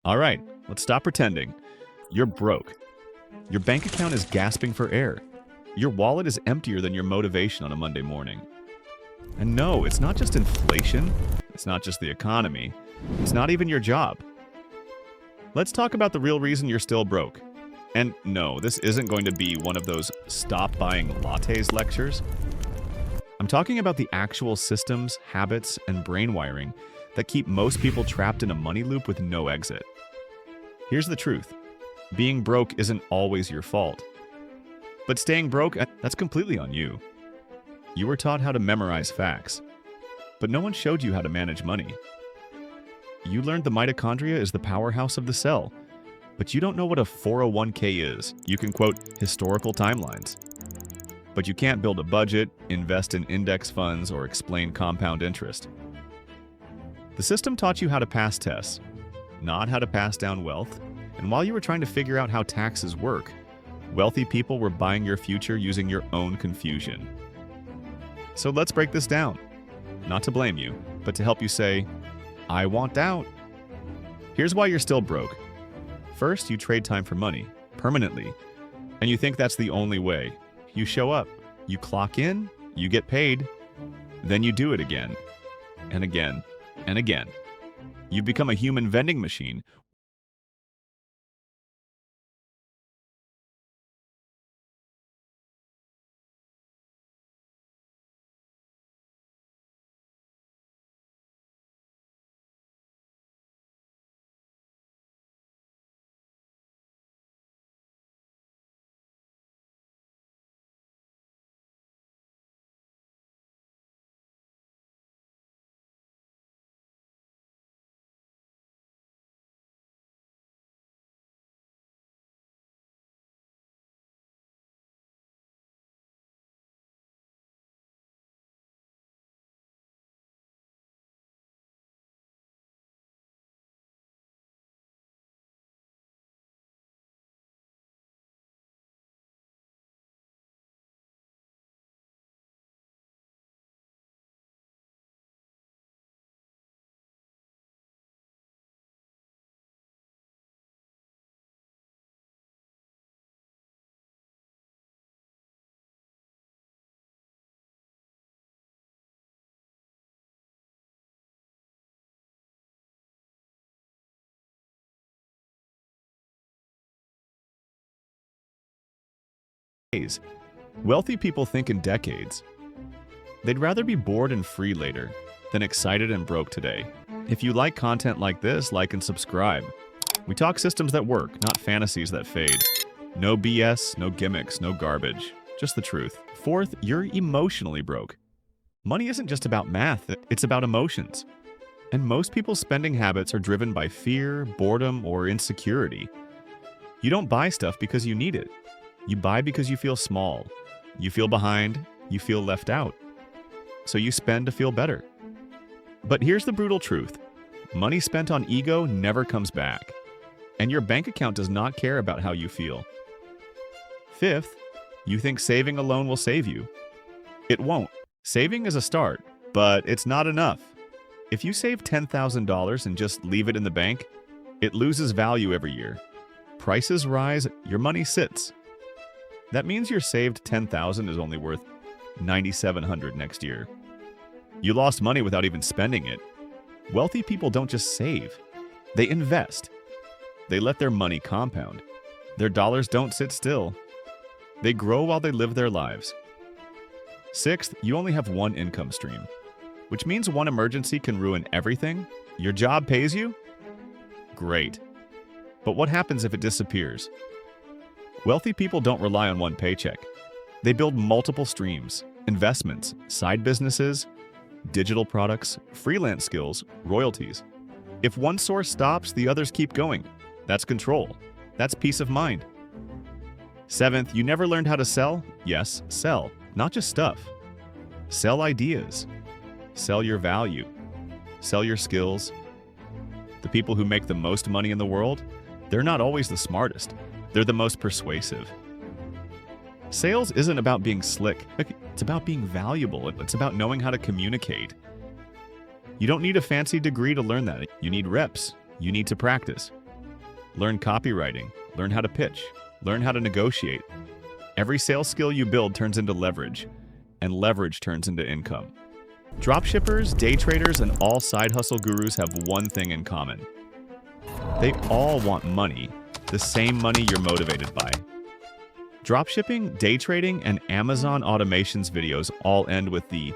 All right, let's stop pretending. You're broke. Your bank account is gasping for air. Your wallet is emptier than your motivation on a Monday morning. And no, it's not just inflation. It's not just the economy. It's not even your job. Let's talk about the real reason you're still broke. And no, this isn't going to be one of those stop buying lattes lectures. I'm talking about the actual systems, habits, and brain wiring that keep most people trapped in a money loop with no exit. Here's the truth. Being broke isn't always your fault. But staying broke, that's completely on you. You were taught how to memorize facts, but no one showed you how to manage money. You learned the mitochondria is the powerhouse of the cell, but you don't know what a 401k is. You can quote historical timelines, but you can't build a budget, invest in index funds, or explain compound interest. The system taught you how to pass tests, not how to pass down wealth, and while you were trying to figure out how taxes work, wealthy people were buying your future using your own confusion. So let's break this down. Not to blame you, but to help you say, I want out. Here's why you're still broke. First, you trade time for money, permanently, and you think that's the only way. You show up, you clock in, you get paid, then you do it again, and again, and again. You become a human vending machine. Wealthy people think in decades. They'd rather be bored and free later than excited and broke today. If you like content like this, like and subscribe. We talk systems that work, not fantasies that fade. No BS, no gimmicks, no garbage. Just the truth. Fourth, you're emotionally broke. Money isn't just about math, it's about emotions. And most people's spending habits are driven by fear, boredom, or insecurity. You don't buy stuff because you need it. You buy because you feel small. You feel behind. You feel left out. So you spend to feel better. But here's the brutal truth. Money spent on ego never comes back. And your bank account does not care about how you feel. Fifth, you think saving alone will save you. It won't. Saving is a start, but it's not enough. If you save $10,000 and just leave it in the bank, it loses value every year. Prices rise, your money sits. That means your saved $10,000 is only worth $9,700 next year. You lost money without even spending it. Wealthy people don't just save. They invest. They let their money compound. Their dollars don't sit still. They grow while they live their lives. Sixth, you only have one income stream, which means one emergency can ruin everything. Your job pays you? Great. But what happens if it disappears? Wealthy people don't rely on one paycheck. They build multiple streams, investments, side businesses, digital products, freelance skills, royalties. If one source stops, the others keep going. That's control. That's peace of mind. Seventh, you never learned how to sell? Yes, sell. Not just stuff. Sell ideas. Sell your value. Sell your skills. The people who make the most money in the world, they're not always the smartest. They're the most persuasive. Sales isn't about being slick. It's about being valuable. It's about knowing how to communicate. You don't need a fancy degree to learn that. You need reps. You need to practice. Learn copywriting, learn how to pitch, learn how to negotiate. Every sales skill you build turns into leverage, and leverage turns into income. Dropshippers, day traders, and all side hustle gurus have one thing in common. They all want money, the same money you're motivated by. Dropshipping, day trading, and Amazon automations videos all end with the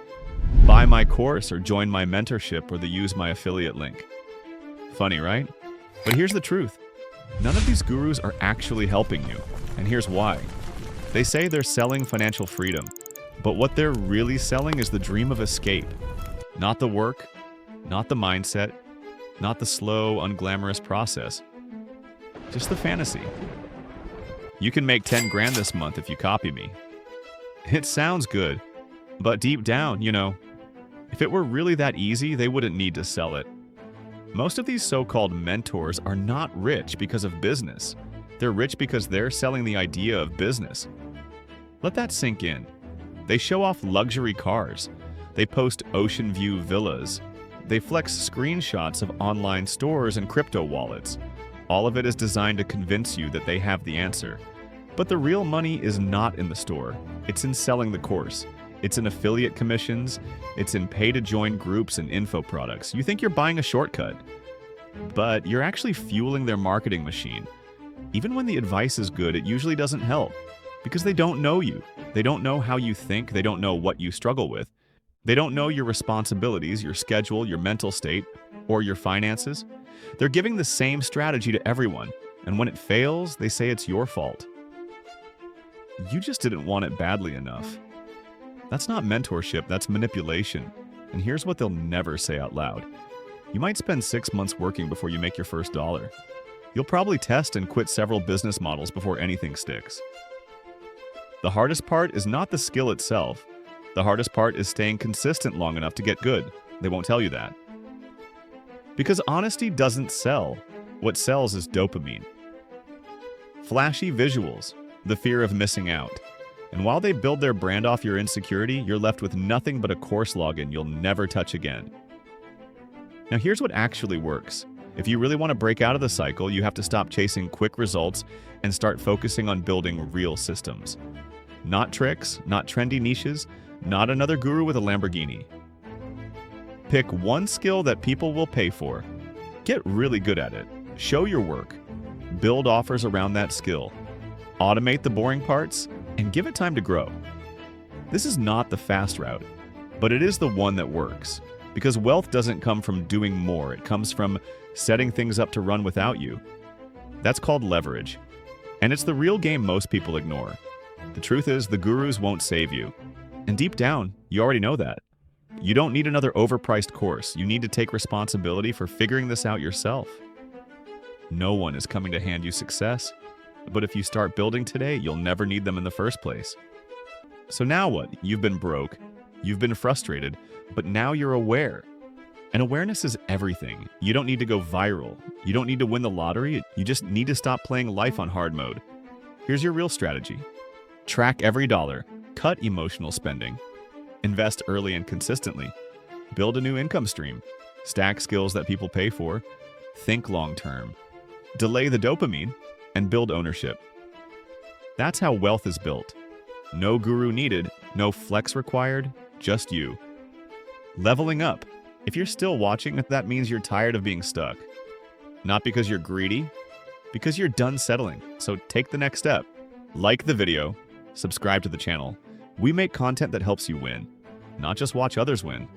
buy my course or join my mentorship or the use my affiliate link. Funny, right? But here's the truth. None of these gurus are actually helping you, and here's why. They say they're selling financial freedom, but what they're really selling is the dream of escape. Not the work, not the mindset, not the slow, unglamorous process. Just the fantasy. You can make 10 grand this month if you copy me. It sounds good, but deep down, if it were really that easy, they wouldn't need to sell it. Most of these so-called mentors are not rich because of business. They're rich because they're selling the idea of business. Let that sink in. They show off luxury cars. They post ocean view villas. They flex screenshots of online stores and crypto wallets. All of it is designed to convince you that they have the answer. But the real money is not in the store. It's in selling the course. It's in affiliate commissions. It's in pay-to-join groups and info products. You think you're buying a shortcut, but you're actually fueling their marketing machine. Even when the advice is good, it usually doesn't help because they don't know you. They don't know how you think. They don't know what you struggle with. They don't know your responsibilities, your schedule, your mental state, or your finances. They're giving the same strategy to everyone, and when it fails, they say it's your fault. You just didn't want it badly enough. That's not mentorship, that's manipulation. And here's what they'll never say out loud. You might spend 6 months working before you make your first dollar. You'll probably test and quit several business models before anything sticks. The hardest part is not the skill itself. The hardest part is staying consistent long enough to get good. They won't tell you that. Because honesty doesn't sell. What sells is dopamine. Flashy visuals, the fear of missing out. And while they build their brand off your insecurity, you're left with nothing but a course login you'll never touch again. Now here's what actually works. If you really want to break out of the cycle, you have to stop chasing quick results and start focusing on building real systems. Not tricks, not trendy niches, not another guru with a Lamborghini. Pick one skill that people will pay for. Get really good at it. Show your work. Build offers around that skill. Automate the boring parts and give it time to grow. This is not the fast route, but it is the one that works. Because wealth doesn't come from doing more, it comes from setting things up to run without you. That's called leverage. And it's the real game most people ignore. The truth is, the gurus won't save you. And deep down, you already know that. You don't need another overpriced course. You need to take responsibility for figuring this out yourself. No one is coming to hand you success. But if you start building today, you'll never need them in the first place. So now what? You've been broke, you've been frustrated, but now you're aware. And awareness is everything. You don't need to go viral. You don't need to win the lottery. You just need to stop playing life on hard mode. Here's your real strategy. Track every dollar. Cut emotional spending. Invest early and consistently. Build a new income stream. Stack skills that people pay for. Think long term. Delay the dopamine. And build ownership. That's how wealth is built. No guru needed, no flex required, just you. Leveling up. If you're still watching, that means you're tired of being stuck. Not because you're greedy, because you're done settling. So take the next step. Like the video, subscribe to the channel. We make content that helps you win, not just watch others win.